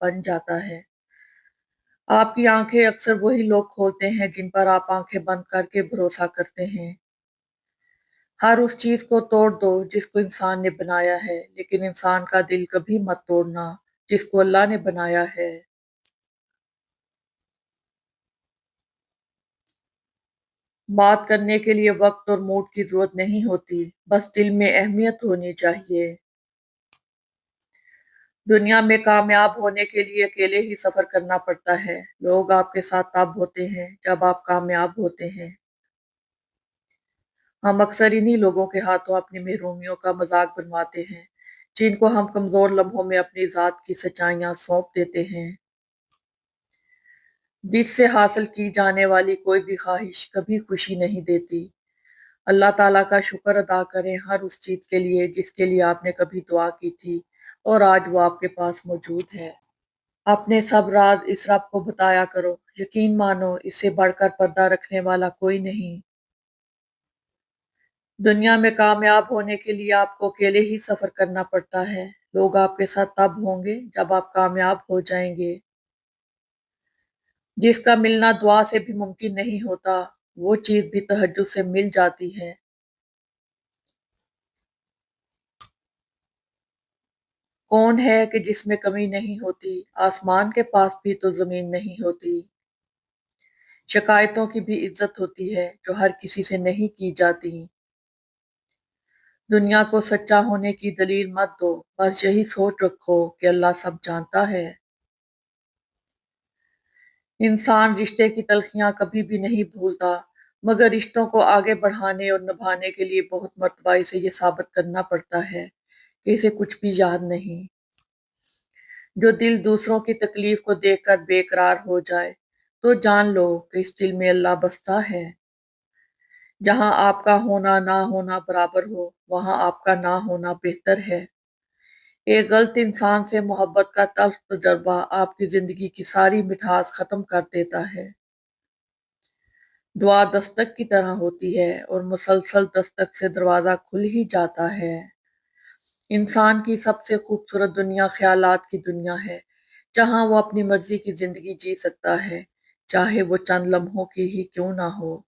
बन जाता है। आपकी आंखें अक्सर वही लोग खोलते हैं जिन पर आप आंखें बंद करके भरोसा करते हैं। हर उस चीज को तोड़ दो जिसको इंसान ने बनाया है, लेकिन इंसान का दिल कभी मत तोड़ना जिसको अल्लाह ने बनाया है। बात करने के लिए वक्त और मूड की जरूरत नहीं होती, बस दिल में अहमियत होनी चाहिए। दुनिया में कामयाब होने के लिए अकेले ही सफर करना पड़ता है। लोग आपके साथ तब होते हैं जब आप कामयाब होते हैं। हम अक्सर इन्हीं लोगों के हाथों अपनी महरूमियों का मजाक बनवाते हैं, जिनको हम कमजोर लम्हों में अपनी जात की सच्चाइयां सौंप देते हैं। दिल से हासिल की जाने वाली कोई भी ख्वाहिश कभी खुशी नहीं देती। अल्लाह ताला का शुक्र अदा करें हर उस चीज के लिए जिसके लिए आपने कभी दुआ की थी और आज वो आपके पास मौजूद है। अपने सब राज इस रब को बताया करो। यकीन मानो, इससे बढ़कर पर्दा रखने वाला कोई नहीं। दुनिया में कामयाब होने के लिए आपको अकेले ही सफर करना पड़ता है। लोग आपके साथ तब होंगे जब आप कामयाब हो जाएंगे। जिसका मिलना दुआ से भी मुमकिन नहीं होता, वो चीज भी तहज्जुद से मिल जाती है। कौन है कि जिसमें कमी नहीं होती? आसमान के पास भी तो जमीन नहीं होती। शिकायतों की भी इज्जत होती है जो हर किसी से नहीं की जाती। दुनिया को सच्चा होने की दलील मत दो, बस यही सोच रखो कि अल्लाह सब जानता है। इंसान रिश्ते की तलखियां कभी भी नहीं भूलता, मगर रिश्तों को आगे बढ़ाने और निभाने के लिए बहुत मर्तबा इसे ये साबित करना पड़ता है कि इसे कुछ भी याद नहीं। जो दिल दूसरों की तकलीफ को देखकर बेकरार हो जाए, तो जान लो कि इस दिल में अल्लाह बसता है। जहां आपका होना ना होना बराबर हो, वहां आपका ना होना बेहतर है। एक गलत इंसान से मोहब्बत का तल्ख तजर्बा आपकी जिंदगी की सारी मिठास खत्म कर देता है। दुआ दस्तक की तरह होती है और मुसलसल दस्तक से दरवाजा खुल ही जाता है। इंसान की सबसे खूबसूरत दुनिया ख्यालात की दुनिया है, जहां वो अपनी मर्जी की जिंदगी जी सकता है, चाहे वो चंद लम्हों की ही क्यों ना हो।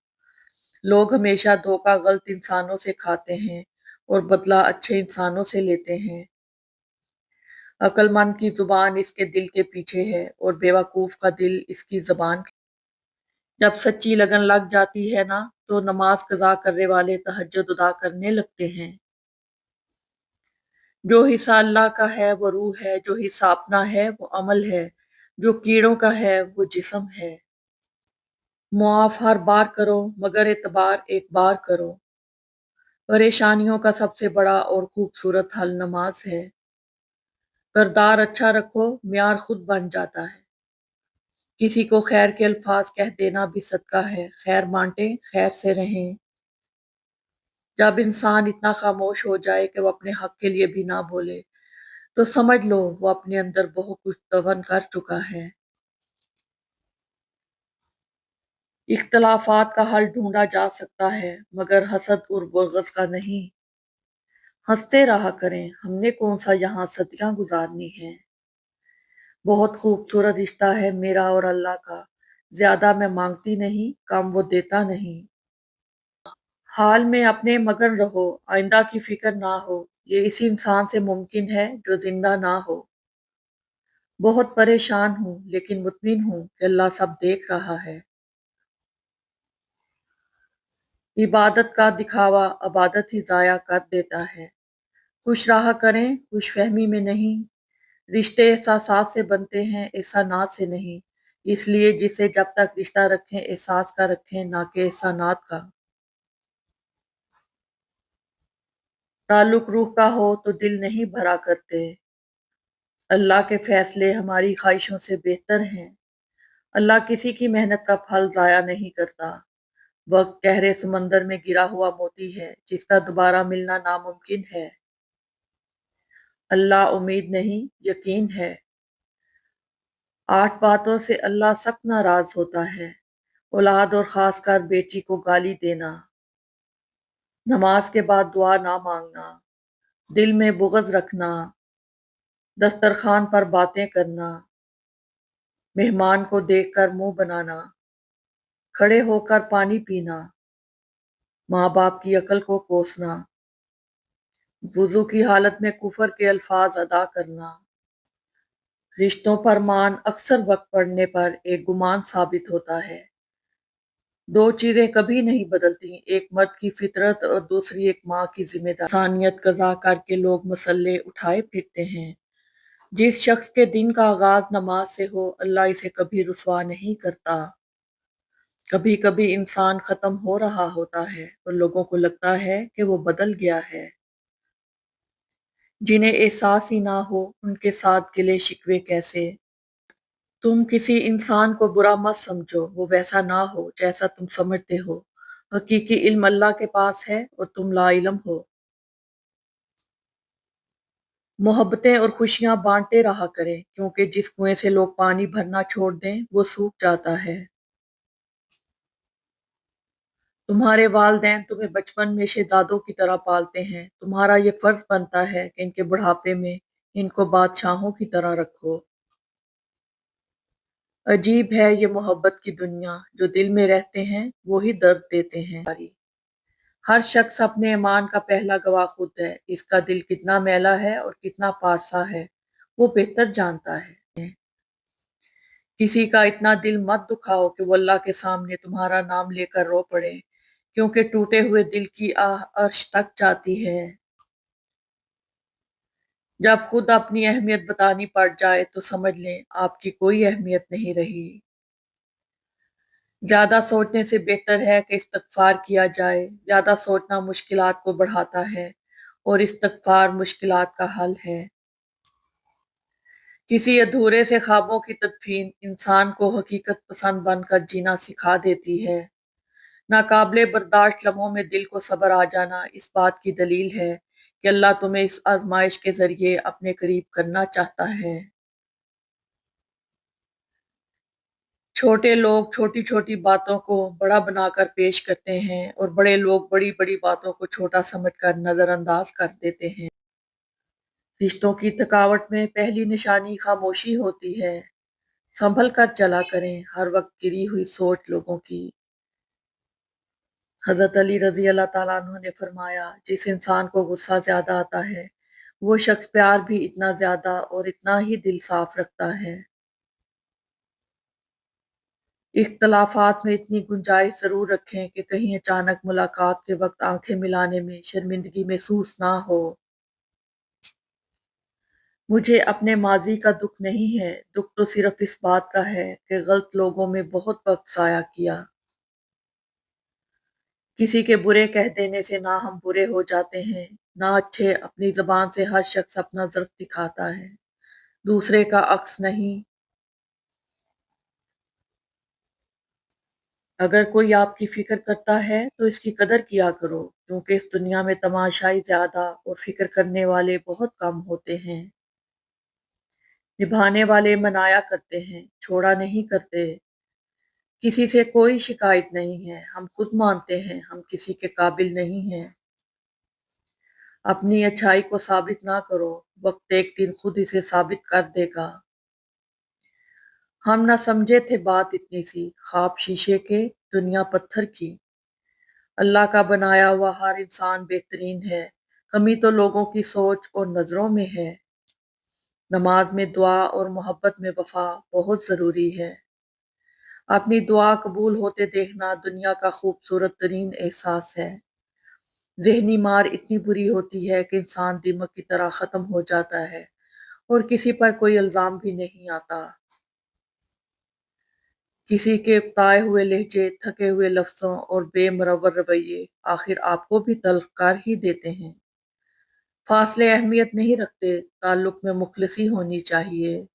लोग हमेशा धोखा गलत इंसानों से खाते हैं और बदला अच्छे इंसानों से लेते हैं। अक्लमंद की जुबान इसके दिल के पीछे है और बेवकूफ का दिल इसकी जबान। जब सच्ची लगन लग जाती है ना, तो नमाज कज़ा करने वाले तहज्जुद अदा करने लगते हैं। जो हिस्सा अल्लाह का है वो रूह है, जो हिस्सा अपना है वो अमल है, जो कीड़ों का है वो जिस्म है। मुआफ हर बार करो, मगर एतबार एक बार करो। परेशानियों का सबसे बड़ा और खूबसूरत हल नमाज है। किरदार अच्छा रखो, म्यार खुद बन जाता है। किसी को खैर के अल्फाज कह देना भी सदका है। खैर बांटे, खैर से रहें। जब इंसान इतना खामोश हो जाए कि वो अपने हक के लिए भी ना बोले, तो समझ लो वो अपने अंदर बहुत कुछ दफन कर चुका है। इख्तलाफात का हल ढूंढा जा सकता है, मगर हसद और बग़ज़ का नहीं। हंसते रहा करें, हमने कौन सा यहाँ सदियां गुजारनी है। बहुत खूबसूरत रिश्ता है मेरा और अल्लाह का। ज्यादा मैं मांगती नहीं, कम वो देता नहीं। हाल में अपने मगन रहो, आइंदा की फिक्र ना हो। ये इसी इंसान से मुमकिन है जो जिंदा ना हो। बहुत परेशान हूँ, लेकिन मुतमिन हूँ कि अल्लाह सब देख रहा है। इबादत का दिखावा अबादत ही जाया कर देता है। खुश रहा करें, खुश फहमी में नहीं। रिश्ते एहसासात से बनते हैं, एहसानात से नहीं। इसलिए जिसे जब तक रिश्ता रखें, एहसास का रखें, ना कि एहसानात का। ताल्लुक रूह का हो तो दिल नहीं भरा करते। अल्लाह के फैसले हमारी ख्वाहिशों से बेहतर हैं। अल्लाह किसी की मेहनत का फल जाया नहीं करता। वक्त गहरे समंदर में गिरा हुआ मोती है, जिसका दोबारा मिलना नामुमकिन है। अल्लाह उम्मीद नहीं, यकीन है। 8 बातों से अल्लाह सख्त नाराज होता है। औलाद और खासकर बेटी को गाली देना, नमाज के बाद दुआ ना मांगना, दिल में बुग़्ज़ रखना, दस्तरखान पर बातें करना, मेहमान को देखकर मुंह बनाना, खड़े होकर पानी पीना, माँ बाप की अकल को कोसना, वुजू की हालत में कुफर के अल्फाज अदा करना। रिश्तों पर मान अक्सर वक्त पड़ने पर एक गुमान साबित होता है। दो चीजें कभी नहीं बदलती, एक मर्द की फितरत और दूसरी एक माँ की जिम्मेदारी। इंसानियत कज़ा करके लोग मसल्ले उठाए फिरते हैं। जिस शख्स के दिन का आगाज नमाज से हो, अल्लाह इसे कभी रुसवा नहीं करता। कभी कभी इंसान खत्म हो रहा होता है और लोगों को लगता है कि वो बदल गया है। जिन्हें एहसास ही ना हो, उनके साथ गिले शिकवे कैसे। तुम किसी इंसान को बुरा मत समझो, वो वैसा ना हो जैसा तुम समझते हो। हकीकी इल्म अल्लाह के पास है और तुम लाइलम हो। मोहब्बतें और खुशियां बांटते रहा करें, क्योंकि जिस कुएं से लोग पानी भरना छोड़ दें वो सूख जाता है। तुम्हारे वालिदैन तुम्हें बचपन में शहजादों की तरह पालते हैं। तुम्हारा ये फर्ज बनता है कि इनके बुढ़ापे में इनको बादशाहों की तरह रखो। अजीब है ये मोहब्बत की दुनिया, जो दिल में रहते हैं वो ही दर्द देते हैं। हर शख्स अपने ईमान का पहला गवाह खुद है। इसका दिल कितना मैला है और कितना पारसा है, वो बेहतर जानता है। किसी का इतना दिल मत दुखाओ कि वो अल्लाह के सामने तुम्हारा नाम लेकर रो पड़े, क्योंकि टूटे हुए दिल की आह अर्श तक जाती है। जब खुद अपनी अहमियत बतानी पड़ जाए तो समझ लें आपकी कोई अहमियत नहीं रही। ज्यादा सोचने से बेहतर है कि इस्तगफार किया जाए। ज्यादा सोचना मुश्किलात को बढ़ाता है और इस्तगफार मुश्किलात का हल है। किसी अधूरे से ख्वाबों की तदफीन इंसान को हकीकत पसंद बनकर जीना सिखा देती है। नाकाबिले बर्दाश्त लम्हों में दिल को सब्र आ जाना इस बात की दलील है कि अल्लाह तुम्हें इस आजमाइश के जरिए अपने करीब करना चाहता है। छोटे लोग छोटी छोटी बातों को बड़ा बनाकर पेश करते हैं और बड़े लोग बड़ी बड़ी बातों को छोटा समझकर नजरअंदाज कर देते हैं। रिश्तों की थकावट में पहली निशानी खामोशी होती है। संभल कर चला करें, हर वक्त गिरी हुई सोच लोगों की। हजरत अली रजी अल्लाह ताला अन्हु ने फरमाया, जिस इंसान को गुस्सा ज्यादा आता है वो शख्स प्यार भी इतना ज्यादा और इतना ही दिल साफ रखता है। इख्तलाफात में इतनी गुंजाइश जरूर रखें कि कहीं अचानक मुलाकात के वक्त आंखें मिलाने में शर्मिंदगी महसूस ना हो। मुझे अपने माजी का दुख नहीं है, दुख तो सिर्फ इस बात का है कि गलत लोगों में बहुत वक्त जाया किया। किसी के बुरे कह देने से ना हम बुरे हो जाते हैं ना अच्छे। अपनी जबान से हर शख्स अपना ज़र्फ दिखाता है, दूसरे का अक्स नहीं। अगर कोई आपकी फिक्र करता है तो इसकी कदर किया करो, क्योंकि इस दुनिया में तमाशाई ज्यादा और फिक्र करने वाले बहुत कम होते हैं। निभाने वाले मनाया करते हैं, छोड़ा नहीं करते। किसी से कोई शिकायत नहीं है, हम खुद मानते हैं हम किसी के काबिल नहीं हैं। अपनी अच्छाई को साबित ना करो, वक्त एक दिन खुद इसे साबित कर देगा। हम ना समझे थे बात इतनी सी, ख्वाब शीशे के दुनिया पत्थर की। अल्लाह का बनाया हुआ हर इंसान बेहतरीन है, कमी तो लोगों की सोच और नजरों में है। नमाज में दुआ और मोहब्बत में वफा बहुत जरूरी है। अपनी दुआ कबूल होते देखना दुनिया का खूबसूरत तरीन एहसास है। जहनी मार इतनी बुरी होती है कि इंसान दीमक की तरह खत्म हो जाता है और किसी पर कोई इल्जाम भी नहीं आता। किसी के उकताए हुए लहजे, थके हुए लफ्जों और बेमरवर रवैये आखिर आपको भी तल्ख कर ही देते हैं। फासले अहमियत नहीं रखते, ताल्लुक में मुखलिसी होनी चाहिए।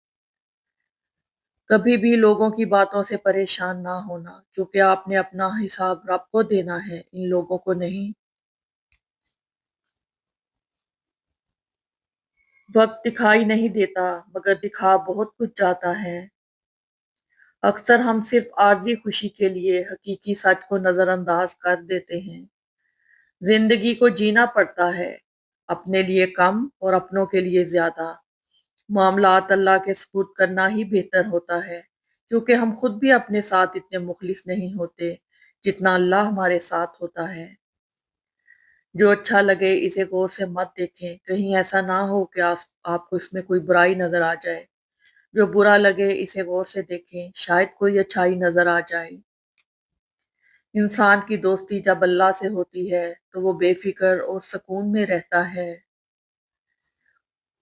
कभी भी लोगों की बातों से परेशान ना होना, क्योंकि आपने अपना हिसाब रब को देना है, इन लोगों को नहीं। वक्त दिखाई नहीं देता, मगर दिखा बहुत कुछ जाता है। अक्सर हम सिर्फ आर्जी खुशी के लिए हकीकी सच को नजरअंदाज कर देते हैं। जिंदगी को जीना पड़ता है, अपने लिए कम और अपनों के लिए ज्यादा। मामलात अल्लाह के सुपुर्द करना ही बेहतर होता है। کیونکہ ہم خود بھی اپنے ساتھ اتنے مخلص نہیں ہوتے جتنا اللہ ہمارے ساتھ ہوتا ہے۔ جو اچھا لگے اسے غور سے مت دیکھیں، کہیں ایسا نہ ہو کہ آپ کو اس میں کوئی برائی نظر آ جائے۔ جو برا لگے اسے غور سے دیکھیں، شاید کوئی اچھائی نظر آ جائے۔ انسان کی دوستی جب اللہ سے ہوتی ہے تو وہ بے فکر اور سکون میں رہتا ہے۔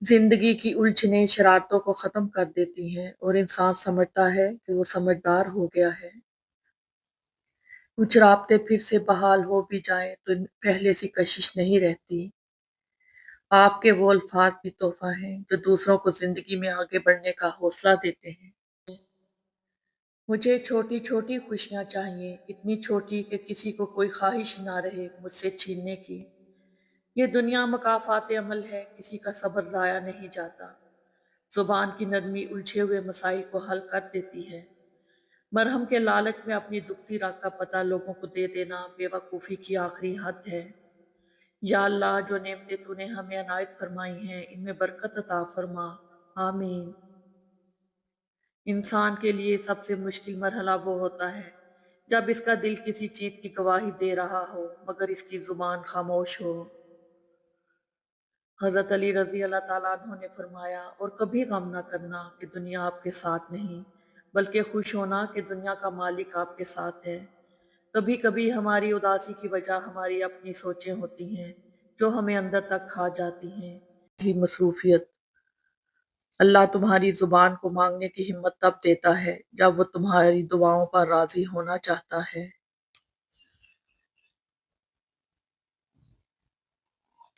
زندگی کی الجھنیں شرارتوں کو ختم کر دیتی ہیں اور انسان سمجھتا ہے کہ وہ سمجھدار ہو گیا ہے۔ کچھ رابطے پھر سے بحال ہو بھی جائیں تو پہلے سی کشش نہیں رہتی۔ آپ کے وہ الفاظ بھی تحفہ ہیں جو دوسروں کو زندگی میں آگے بڑھنے کا حوصلہ دیتے ہیں۔ مجھے چھوٹی چھوٹی خوشیاں چاہیے، اتنی چھوٹی کہ کسی کو کوئی خواہش نہ رہے مجھ سے چھیننے کی۔ یہ دنیا مکافات عمل ہے، کسی کا صبر ضائع نہیں جاتا۔ زبان کی نرمی الجھے ہوئے مسائل کو حل کر دیتی ہے۔ مرہم کے لالچ میں اپنی دکھتی راہ کا پتہ لوگوں کو دے دینا بے وقوفی کی آخری حد ہے۔ یا اللہ، جو نعمتیں تو نے ہمیں عنایت فرمائی ہیں ان میں برکت عطا فرما، آمین۔ انسان کے لیے سب سے مشکل مرحلہ وہ ہوتا ہے جب اس کا دل کسی چیز کی گواہی دے رہا ہو مگر اس کی زبان خاموش ہو۔ حضرت علی رضی اللہ تعالیٰ عنہ نے فرمایا، اور کبھی غم نہ کرنا کہ دنیا آپ کے ساتھ نہیں، بلکہ خوش ہونا کہ دنیا کا مالک آپ کے ساتھ ہے۔ کبھی کبھی ہماری اداسی کی وجہ ہماری اپنی سوچیں ہوتی ہیں جو ہمیں اندر تک کھا جاتی ہیں۔ ہی مصروفیت۔ اللہ تمہاری زبان کو مانگنے کی ہمت تب دیتا ہے جب وہ تمہاری دعاؤں پر راضی ہونا چاہتا ہے۔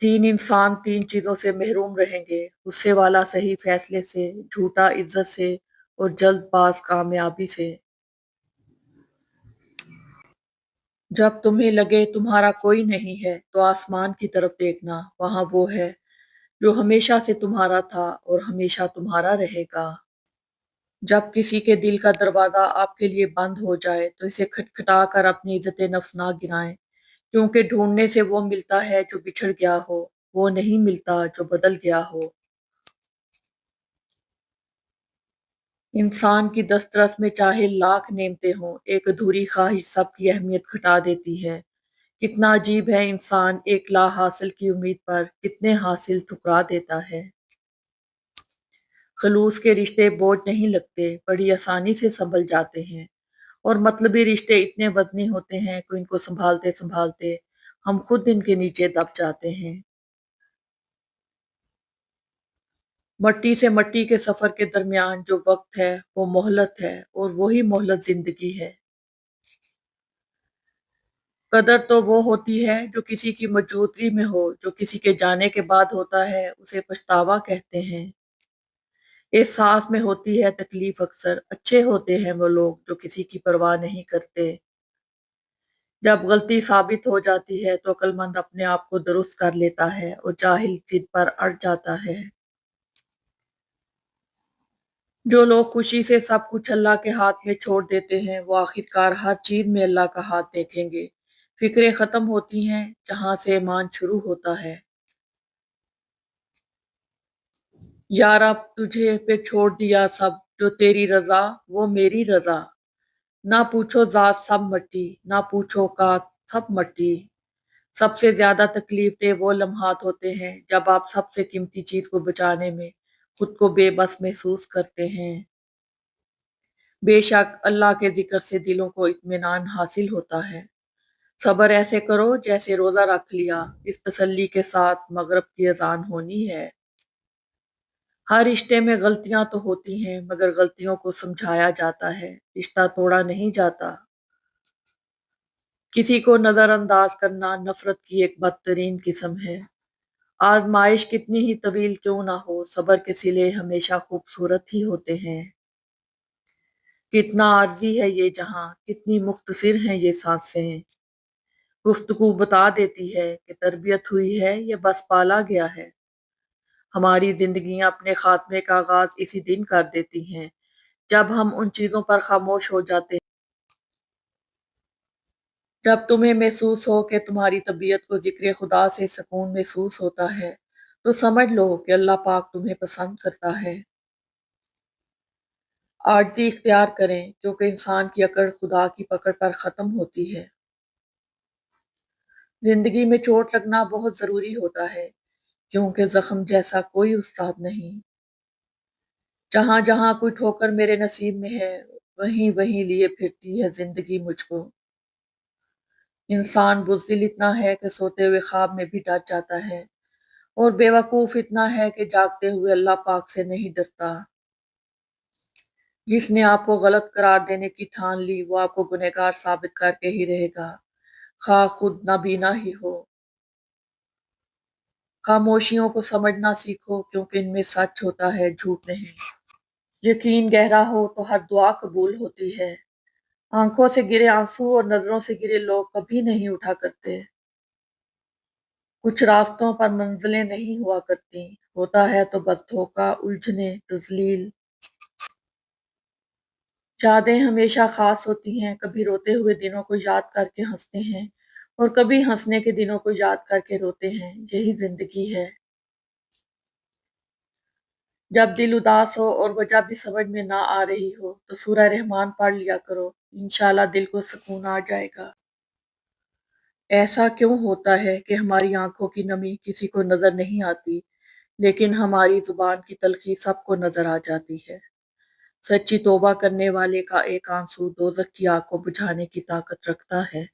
تین انسان تین چیزوں سے محروم رہیں گے: غصے والا صحیح فیصلے سے، جھوٹا عزت سے، اور جلد باز کامیابی سے۔ جب تمہیں لگے تمہارا کوئی نہیں ہے تو آسمان کی طرف دیکھنا، وہاں وہ ہے جو ہمیشہ سے تمہارا تھا اور ہمیشہ تمہارا رہے گا۔ جب کسی کے دل کا دروازہ آپ کے لیے بند ہو جائے تو اسے کھٹکھٹا کر اپنی عزت نفس نہ گرائیں، کیونکہ ڈھونڈنے سے وہ ملتا ہے جو بچھڑ گیا ہو، وہ نہیں ملتا جو بدل گیا ہو۔ انسان کی دسترس میں چاہے لاکھ نعمتیں ہوں، ایک ادھوری خواہش سب کی اہمیت گھٹا دیتی ہے۔ کتنا عجیب ہے انسان، ایک لا حاصل کی امید پر کتنے حاصل ٹھکرا دیتا ہے۔ خلوص کے رشتے بوجھ نہیں لگتے، بڑی آسانی سے سنبھل جاتے ہیں، اور مطلبی رشتے اتنے وزنی ہوتے ہیں کہ ان کو سنبھالتے سنبھالتے ہم خود ان کے نیچے دب جاتے ہیں۔ مٹی سے مٹی کے سفر کے درمیان جو وقت ہے وہ مہلت ہے، اور وہی مہلت زندگی ہے۔ قدر تو وہ ہوتی ہے جو کسی کی موجودگی میں ہو، جو کسی کے جانے کے بعد ہوتا ہے اسے پچھتاوا کہتے ہیں۔ احساس میں ہوتی ہے تکلیف، اکثر اچھے ہوتے ہیں وہ لوگ جو کسی کی پرواہ نہیں کرتے۔ جب غلطی ثابت ہو جاتی ہے تو عقل مند اپنے آپ کو درست کر لیتا ہے اور جاہل ضد پر اڑ جاتا ہے۔ جو لوگ خوشی سے سب کچھ اللہ کے ہاتھ میں چھوڑ دیتے ہیں وہ آخرکار ہر چیز میں اللہ کا ہاتھ دیکھیں گے۔ فکریں ختم ہوتی ہیں جہاں سے ایمان شروع ہوتا ہے۔ یا رب، تجھے پہ چھوڑ دیا سب، جو تیری رضا وہ میری رضا۔ نہ پوچھو ذات سب مٹی، نہ پوچھو کات سب مٹی۔ سب سے زیادہ تکلیف دہ وہ لمحات ہوتے ہیں جب آپ سب سے قیمتی چیز کو بچانے میں خود کو بے بس محسوس کرتے ہیں۔ بے شک اللہ کے ذکر سے دلوں کو اطمینان حاصل ہوتا ہے۔ صبر ایسے کرو جیسے روزہ رکھ لیا، اس تسلی کے ساتھ مغرب کی اذان ہونی ہے۔ ہر رشتے میں غلطیاں تو ہوتی ہیں مگر غلطیوں کو سمجھایا جاتا ہے، رشتہ توڑا نہیں جاتا۔ کسی کو نظر انداز کرنا نفرت کی ایک بدترین قسم ہے۔ آزمائش کتنی ہی طویل کیوں نہ ہو، صبر کے صلے ہمیشہ خوبصورت ہی ہوتے ہیں۔ کتنا عارضی ہے یہ جہاں، کتنی مختصر ہیں یہ سانسیں۔ گفتگو بتا دیتی ہے کہ تربیت ہوئی ہے یا بس پالا گیا ہے۔ ہماری زندگیاں اپنے خاتمے کا آغاز اسی دن کر دیتی ہیں جب ہم ان چیزوں پر خاموش ہو جاتے ہیں۔ جب تمہیں محسوس ہو کہ تمہاری طبیعت کو ذکر خدا سے سکون محسوس ہوتا ہے تو سمجھ لو کہ اللہ پاک تمہیں پسند کرتا ہے۔ आजिज़ी इख्तियार करें क्योंकि इंसान की अकड़ खुदा की पकड़ पर ख़त्म होती है। ज़िंदगी में चोट लगना बहुत ज़रूरी होता है क्योंकि ज़ख्म जैसा कोई उस्ताद नहीं। जहाँ-जहाँ कोई ठोकर मेरे नसीब में है, वहीं-वहीं लिए फिरती है ज़िंदगी मुझको। इंसान बुज़दिल इतना है कि सोते हुए ख्वाब में भी डर जाता है और बेवकूफ़ इतना है कि जागते हुए अल्लाह पाक से नहीं डरता। जिसने आपको गलत करार देने की ठान ली, वो आपको गुनहगार साबित करके ही रहेगा, ख़्वाह खुद नाबीना ही हो। खामोशियों को समझना सीखो क्योंकि इनमें सच होता है, झूठ नहीं। यकीन गहरा हो तो हर दुआ कबूल होती है। आंखों से गिरे आंसू और नज़रों से गिरे लोग कभी नहीं उठा करते। कुछ रास्तों पर मंजिलें नहीं हुआ करती, होता है तो बस धोखा, उलझने, तज़लील। यादें हमेशा ख़ास होती हैं, कभी रोते हुए दिनों को याद करके हँसते हैं और कभी हँसने के दिनों को याद करके रोते हैं, यही ज़िंदगी है। जब दिल उदास हो और वजह भी समझ में ना आ रही हो, तो सूरह रहमान पढ़ लिया करो, इंशाल्लाह दिल को सुकून आ जाएगा। ऐसा क्यों होता है कि हमारी आँखों की नमी किसी को नज़र नहीं आती, लेकिन हमारी ज़ुबान की तल्ख़ी सबको नज़र आ जाती है। सच्ची तौबा करने वाले का एक आंसू दोज़ख की आग को बुझाने की ताकत रखता है।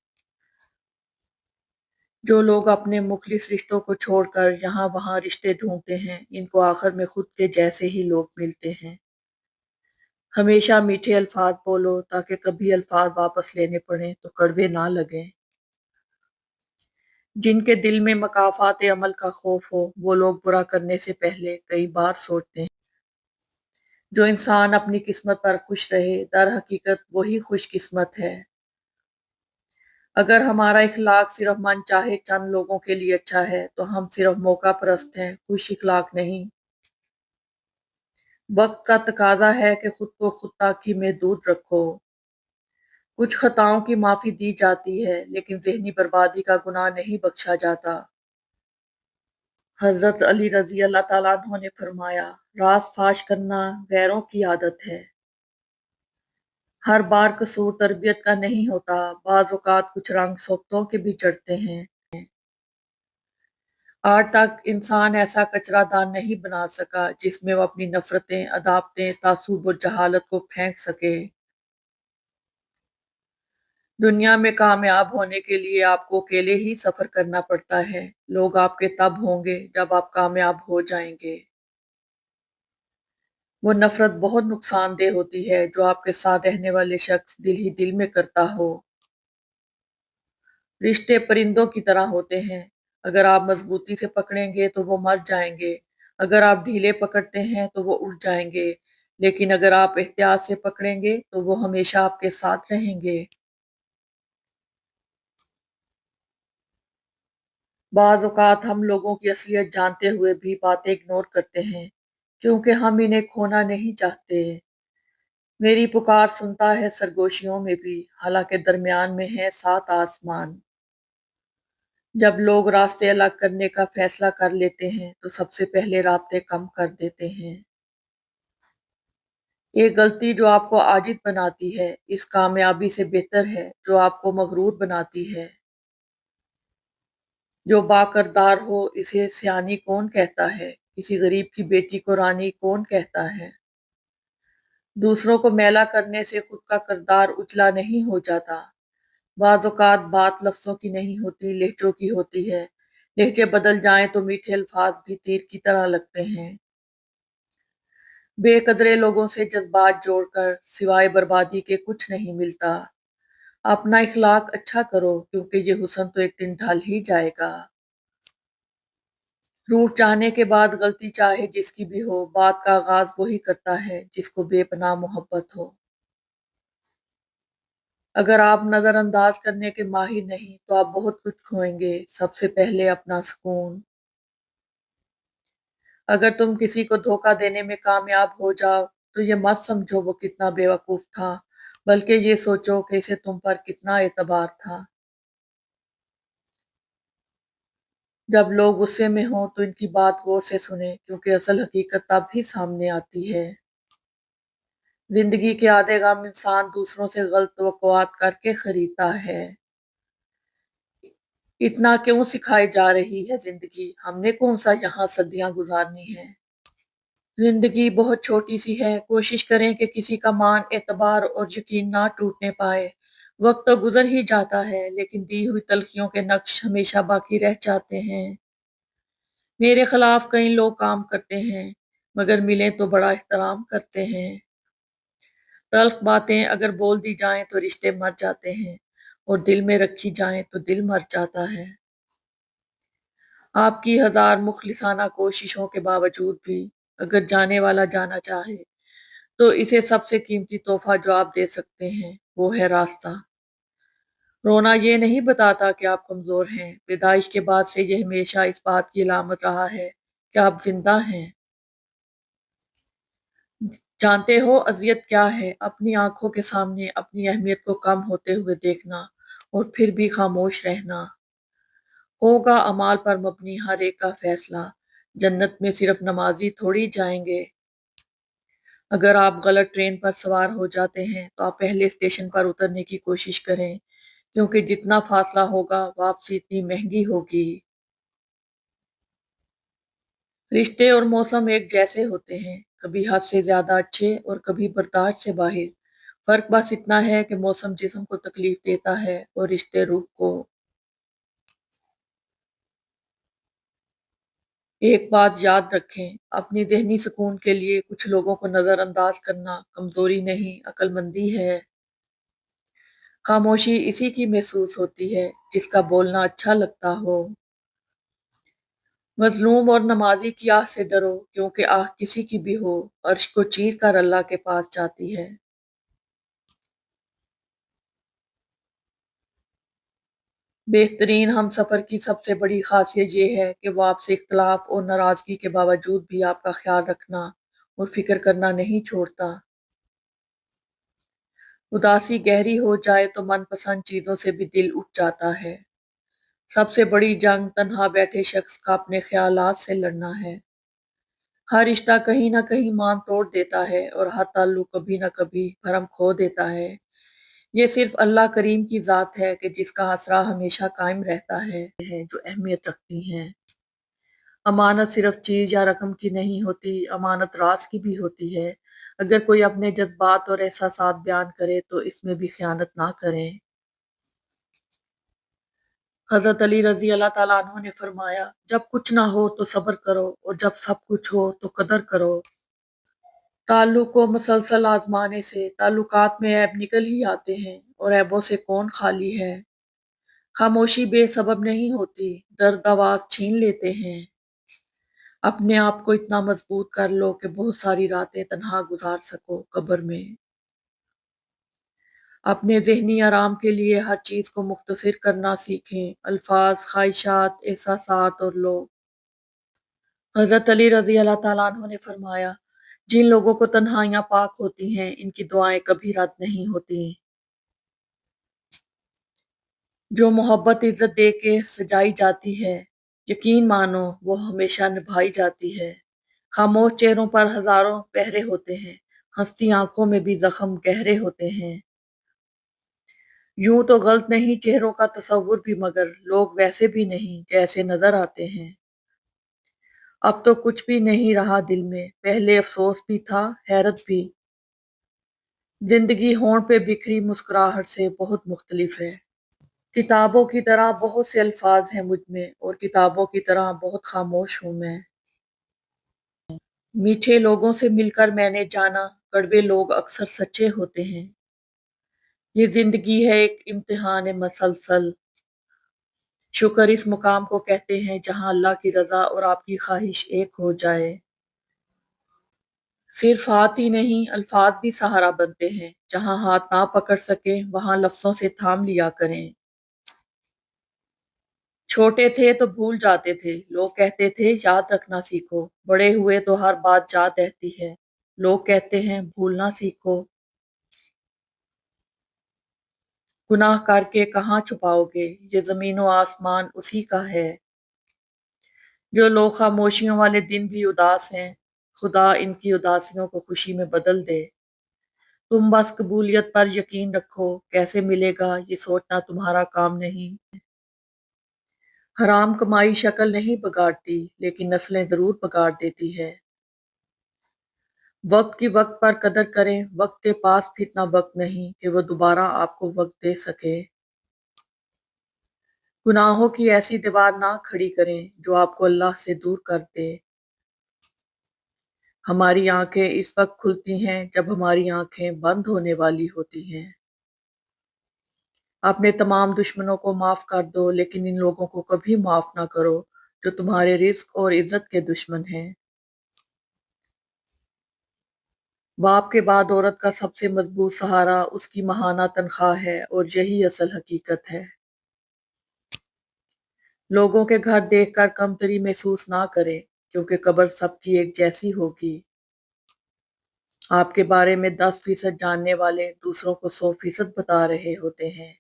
जो लोग अपने मुखलिस रिश्तों को छोड़कर यहाँ-वहाँ रिश्ते ढूँढते हैं, इनको आखिर में खुद के जैसे ही लोग मिलते हैं। हमेशा मीठे अल्फाज बोलो ताकि कभी अल्फाज वापस लेने पड़ें तो कड़वे ना लगें। जिनके दिल में मकाफ़ात अमल का खौफ हो, वो लोग बुरा करने से पहले कई बार सोचते हैं। जो इंसान अपनी किस्मत पर खुश रहे, दर हकीकत वही खुशकिस्मत है। अगर हमारा इखलाक सिर्फ मन चाहे चंद लोगों के लिए अच्छा है, तो हम सिर्फ मौका परस्त हैं, खुश इखलाक नहीं। वक्त का तकाजा है कि खुद को खुद ताकी में दूर रखो। कुछ खताओं की माफ़ी दी जाती है, लेकिन ज़हनी बर्बादी का गुनाह नहीं बख्शा जाता। हज़रत अली रज़ी अल्लाह तआला अन्हो ने फरमाया, राज़ फ़ाश करना गैरों की आदत है। हर बार कसूर तरबियत का नहीं होता, बाज़ औक़ात कुछ रंग सोख्तों के भी चढ़ते हैं। आज तक इंसान ऐसा कचरादान नहीं बना सका, जिसमें वो अपनी नफ़रतें, अदावतें, तासुब और जहालत को फेंक सके। दुनिया में कामयाब होने के लिए आपको अकेले ही सफ़र करना पड़ता है। लोग आपके तब होंगे जब आप कामयाब हो जाएँगे। वो नफ़रत बहुत नुकसानदेह होती है जो आपके साथ रहने वाले शख्स दिल ही दिल में करता हो। रिश्ते परिंदों की तरह होते हैं। अगर आप मज़बूती से पकड़ेंगे तो वो मर जाएँगे। अगर आप ढीले पकड़ते हैं तो वो उड़ जाएँगे। लेकिन अगर आप एहतियात से पकड़ेंगे तो वो हमेशा आपके साथ रहेंगे। बाज़ औक़ात हम लोगों की असलियत जानते हुए भी बातें इग्नोर करते हैं, क्योंकि हम इन्हें खोना नहीं चाहते। मेरी पुकार सुनता है सरगोशियों में भी, हालाँकि दरमियान में है 7 आसमान। जब लोग रास्ते अलग करने का फैसला कर लेते हैं, तो सबसे पहले राब्ते कम कर देते हैं। एक गलती जो आपको आजिज़ बनाती है, इस कामयाबी से बेहतर है जो आपको मगरूर बनाती है। जो बाकरदार हो इसे सयानी कौन कहता है? किसी गरीब की बेटी को रानी कौन कहता है? दूसरों को मैला करने से खुद का किरदार उजला नहीं हो जाता। बाज़ औक़ात बात लफ्ज़ों की नहीं होती, लहज़ों की होती है। लहज़े बदल जाएँ तो मीठे अल्फ़ाज़ भी तीर की तरह लगते हैं। बेकदरे लोगों से जज़्बात जोड़कर सिवाय बर्बादी के कुछ नहीं मिलता। अपना इख़लाक़ अच्छा करो क्योंकि ये हुस्न तो एक दिन ढल ही जाएगा। रूठ जाने के बाद गलती चाहे जिसकी भी हो, बात का आगाज़ वही करता है जिसको बेपनाह मोहब्बत हो। अगर आप नज़रअंदाज करने के माहिर नहीं, तो आप बहुत कुछ खोएँगे, सबसे पहले अपना सुकून। अगर तुम किसी को धोखा देने में कामयाब हो जाओ, तो ये मत समझो वो कितना बेवकूफ़ था, बल्कि ये सोचो कि इसे तुम पर कितना एतबार था। जब लोग गुस्से में हों, तो इनकी बात गौर से सुनें, क्योंकि असल हकीकत तब ही सामने आती है। जिंदगी के आधे गम इंसान दूसरों से गलत तवक्कुआत करके खरीदता है। इतना क्यों सिखाई जा रही है जिंदगी, हमने कौन सा यहाँ सदियां गुजारनी है। जिंदगी बहुत छोटी सी है, कोशिश करें कि किसी का मान एतबार और यकीन ना टूटने पाए। वक्त तो गुजर ही जाता है लेकिन दी हुई तलखियों के नक्श हमेशा बाकी रह जाते हैं। मेरे खिलाफ कई लोग काम करते हैं मगर मिले तो बड़ा एहतराम करते हैं। तल्ख बातें अगर बोल दी जाएं तो रिश्ते मर जाते हैं और दिल में रखी जाएं तो दिल मर जाता है। आपकी हजार मुखलिसाना कोशिशों के बावजूद भी अगर जाने वाला जाना चाहे तो इसे सबसे कीमती तोहफा जो आप दे सकते हैं वो है रास्ता। रोना ये नहीं बताता कि आप कमजोर हैं, पैदाइश के बाद से ये हमेशा इस बात की अलामत रहा है कि आप जिंदा हैं। जानते हो अजियत क्या है, अपनी आंखों के सामने अपनी अहमियत को कम होते हुए देखना और फिर भी खामोश रहना। होगा अमाल पर मबनी हर एक का फैसला, जन्नत में सिर्फ नमाजी थोड़ी जाएंगे। अगर आप गलत ट्रेन पर सवार हो जाते हैं तो आप पहले स्टेशन पर उतरने की कोशिश करें, क्योंकि जितना फासला होगा वापसी इतनी महंगी होगी। रिश्ते और मौसम एक जैसे होते हैं, कभी हद से ज्यादा अच्छे और कभी बर्दाश्त से बाहर। फर्क बस इतना है कि मौसम जिस्म को तकलीफ देता है और रिश्ते रूह को। एक बात याद रखें, अपनी ज़हनी सुकून के लिए कुछ लोगों को नज़रअंदाज करना कमज़ोरी नहीं, अक्लमंदी है। खामोशी इसी की महसूस होती है जिसका बोलना अच्छा लगता हो। मज़लूम और नमाज़ी की आह से डरो, क्योंकि आह किसी की भी हो अर्श को चीर कर अल्लाह के पास जाती है। बेहतरीन हमसफ़र की सबसे बड़ी ख़ासियत ये है कि वो आपसे इख्तिलाफ़ और नाराज़गी के बावजूद भी आपका ख़्याल रखना और फ़िक्र करना नहीं छोड़ता। उदासी गहरी हो जाए तो मनपसंद चीजों से भी दिल उठ जाता है। सबसे बड़ी जंग तन्हा बैठे शख्स का अपने ख्यालात से लड़ना है। हर रिश्ता कहीं ना कहीं मान तोड़ देता है और हर ताल्लुक कभी ना कभी भरम खो देता है। ये सिर्फ अल्लाह करीम की जात है कि जिसका आसरा हमेशा कायम रहता है जो अहमियत रखती हैं। अमानत सिर्फ चीज या रकम की नहीं होती, अमानत राज की भी होती है। अगर कोई अपने जज्बात और एहसासात बयान करे तो इसमें भी खयानत ना करें। हजरत अली रजी अल्लाह ताला अन्हो ने फरमाया, जब कुछ ना हो तो सब्र करो और जब सब कुछ हो तो कदर करो। ताल्लुक को मुसलसल आजमाने से ताल्लुकात में ऐब निकल ही आते हैं और ऐबों से कौन खाली है। खामोशी बेसबब नहीं होती, दर्द आवाज छीन लेते हैं। अपने आप को इतना मजबूत कर लो कि बहुत सारी रातें तन्हा गुजार सको कब्र में। अपने ज़हनी आराम के लिए हर चीज़ को मुख्तसर करना सीखें, अल्फाज, ख्वाहिशात, एहसासात और लोग। हज़रत अली रज़ी अल्लाह ताला अन्हो ने फरमाया, जिन लोगों को तन्हाइयाँ पाक होती हैं, इनकी दुआएं कभी रद्द नहीं होती। जो मोहब्बत इज़्ज़त दे के सजाई जाती है, यकीन मानो वो हमेशा निभाई जाती है। खामोश चेहरों पर हज़ारों पहरे होते हैं, हंसती आंखों में भी ज़ख्म गहरे होते हैं। यूं तो गलत नहीं चेहरों का तसव्वुर भी, मगर लोग वैसे भी नहीं जैसे नजर आते हैं। अब तो कुछ भी नहीं रहा दिल में, पहले अफसोस भी था, हैरत भी। जिंदगी होंठ पे बिखरी मुस्कुराहट से बहुत मुख्तलिफ है। किताबों की तरह बहुत से अल्फाज हैं मुझ में और किताबों की तरह बहुत खामोश हूं मैं। मीठे लोगों से मिलकर मैंने जाना, कड़वे लोग अक्सर सच्चे होते हैं। ये जिंदगी है एक इम्तिहान मसलसल। शुक्र इस मुकाम को कहते हैं जहां अल्लाह की रजा और आपकी ख्वाहिश एक हो जाए। सिर्फ हाथ ही नहीं अल्फाज भी सहारा बनते हैं, जहां हाथ ना पकड़ सके वहां लफ्जों से थाम लिया करें। छोटे थे तो भूल जाते थे, लोग कहते थे याद रखना सीखो। बड़े हुए तो हर बात याद रहती है, लोग कहते हैं भूलना सीखो। गुनाह करके कहाँ छुपाओगे, ये जमीन व आसमान उसी का है। जो लोग खामोशियों वाले दिन भी उदास हैं, खुदा इनकी उदासियों को खुशी में बदल दे। तुम बस कबूलियत पर यकीन रखो, कैसे मिलेगा ये सोचना तुम्हारा काम नहीं। हराम कमाई शक्ल नहीं बिगाड़ती, लेकिन नस्लें ज़रूर बिगाड़ देती है। वक्त की वक्त पर कदर करें, वक्त के पास भी इतना वक्त नहीं कि वो दोबारा आपको वक्त दे सके। गुनाहों की ऐसी दीवार ना खड़ी करें जो आपको अल्लाह से दूर कर दे। हमारी आंखें इस वक्त खुलती हैं जब हमारी आंखें बंद होने वाली होती हैं। अपने तमाम दुश्मनों को माफ कर दो, लेकिन इन लोगों को कभी माफ ना करो जो तुम्हारे रिस्क और इज्जत के दुश्मन हैं। बाप के बाद औरत का सबसे मजबूत सहारा उसकी महाना तनख्वाह है, और यही असल हकीकत है। लोगों के घर देखकर कमतरी महसूस ना करें, क्योंकि कब्र सबकी एक जैसी होगी। आपके बारे में 10% जानने वाले दूसरों को 100% बता रहे होते हैं।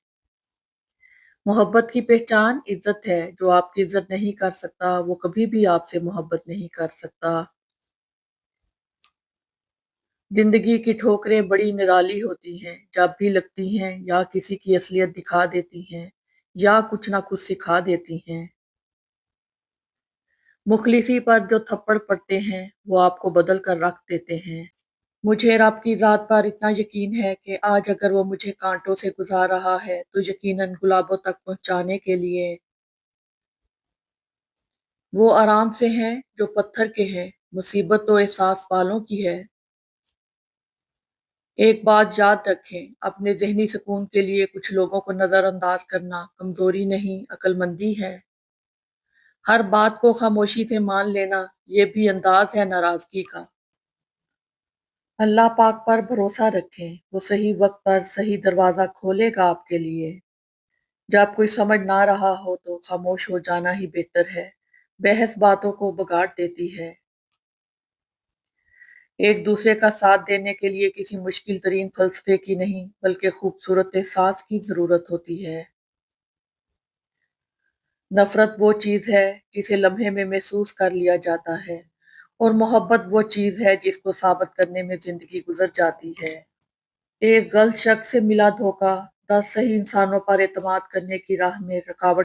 मोहब्बत की पहचान इज्जत है। जो आपकी इज्जत नहीं कर सकता, वो कभी भी आपसे मोहब्बत नहीं कर सकता। जिंदगी की ठोकरें बड़ी निराली होती हैं, जब भी लगती हैं या किसी की असलियत दिखा देती हैं या कुछ ना कुछ सिखा देती हैं। मुखलिसी पर जो थप्पड़ पड़ते हैं वो आपको बदल कर रख देते हैं। मुझे रब की ज़ात पर इतना यकीन है कि आज अगर वो मुझे कांटों से गुजार रहा है तो यकीनन गुलाबों तक पहुंचाने के लिए वो आराम से हैं जो पत्थर के हैं। मुसीबत तो एहसास वालों की है। एक बात याद रखें, अपने ज़हनी सुकून के लिए कुछ लोगों को नज़रअंदाज करना कमज़ोरी नहीं, अक्लमंदी है। हर बात को खामोशी से मान लेना, ये भी अंदाज है नाराज़गी का। अल्लाह पाक पर भरोसा रखें, वो सही वक्त पर सही दरवाज़ा खोलेगा आपके लिए। जब कोई समझ ना रहा हो तो खामोश हो जाना ही बेहतर है। बहस बातों को बिगाड़ देती है। एक दूसरे का साथ देने के लिए किसी मुश्किल तरीन फलसफे की नहीं, बल्कि खूबसूरत एहसास की ज़रूरत होती है। नफ़रत वो चीज़ है जिसे लम्हे में महसूस कर लिया जाता है, और मोहब्बत वो चीज़ है जिसको साबित करने में ज़िंदगी गुजर जाती है। एक गलत शख्स से मिला धोखा 10 सही इंसानों पर एतमाद करने की राह में रुकावट